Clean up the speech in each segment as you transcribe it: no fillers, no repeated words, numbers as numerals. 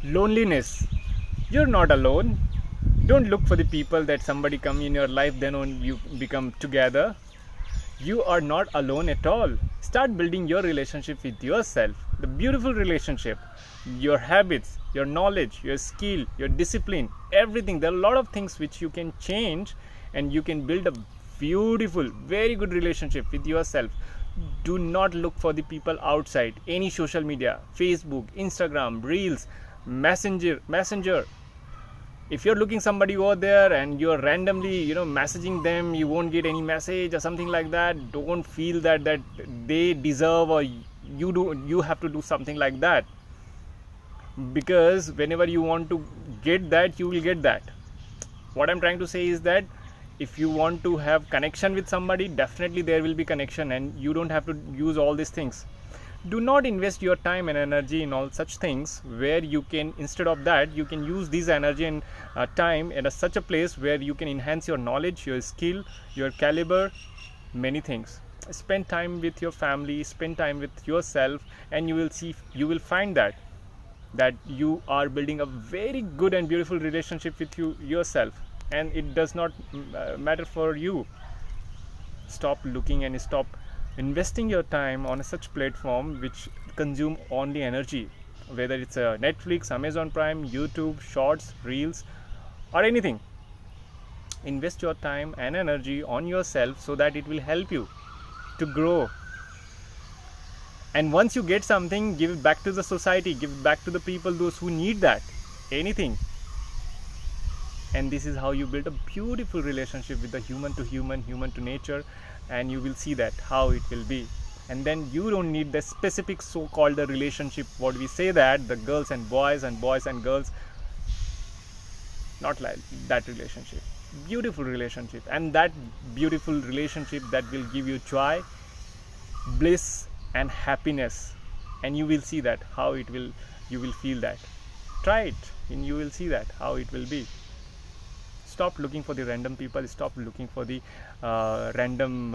Loneliness. You're not alone. Don't look for the people that somebody come in your life, then only you become together. You are not alone at all. Start building your relationship with yourself, the beautiful relationship, your habits, your knowledge, your skill, your discipline, everything. There are a lot of things which you can change, and you can build a beautiful, very good relationship with yourself. Do not look for the people outside, any social media, Facebook, Instagram, Reels, Messenger. If you're looking somebody over there and you're randomly messaging them, you won't get any message or something like that. Don't feel that they deserve, or you have to do something like that, because whenever you want to get that, you will get that. What I'm trying to say is that if you want to have connection with somebody, definitely there will be connection, and you don't have to use all these things. Do not invest your time and energy in all such things, where you can, instead of that, you can use this energy and time in such a place where you can enhance your knowledge, your skill, your caliber, many things. Spend time with your family, spend time with yourself, and you will find that you are building a very good and beautiful relationship with yourself, and it does not matter for you. Stop looking and stop investing your time on such platform which consume only energy, whether it's a Netflix, Amazon Prime, YouTube Shorts, Reels, or anything. Invest your time and energy on yourself, so that it will help you to grow. And once you get something, give it back to the society, give it back to the people, those who need that, anything. And this is how you build a beautiful relationship with the human to human, human to nature, and you will see that how it will be. And then you don't need the specific so-called relationship, what we say, that the girls and boys and girls, not like that relationship. Beautiful relationship, and that beautiful relationship that will give you joy, bliss, and happiness. And you will see that how it will, you will feel that. Try it and you will see that how it will be. Stop looking for the random people, stop looking for the random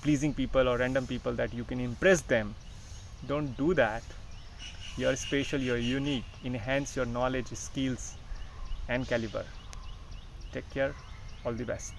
pleasing people, or random people that you can impress them. Don't do that. You're special, you're unique. Enhance your knowledge, skills, and caliber. Take care. All the best.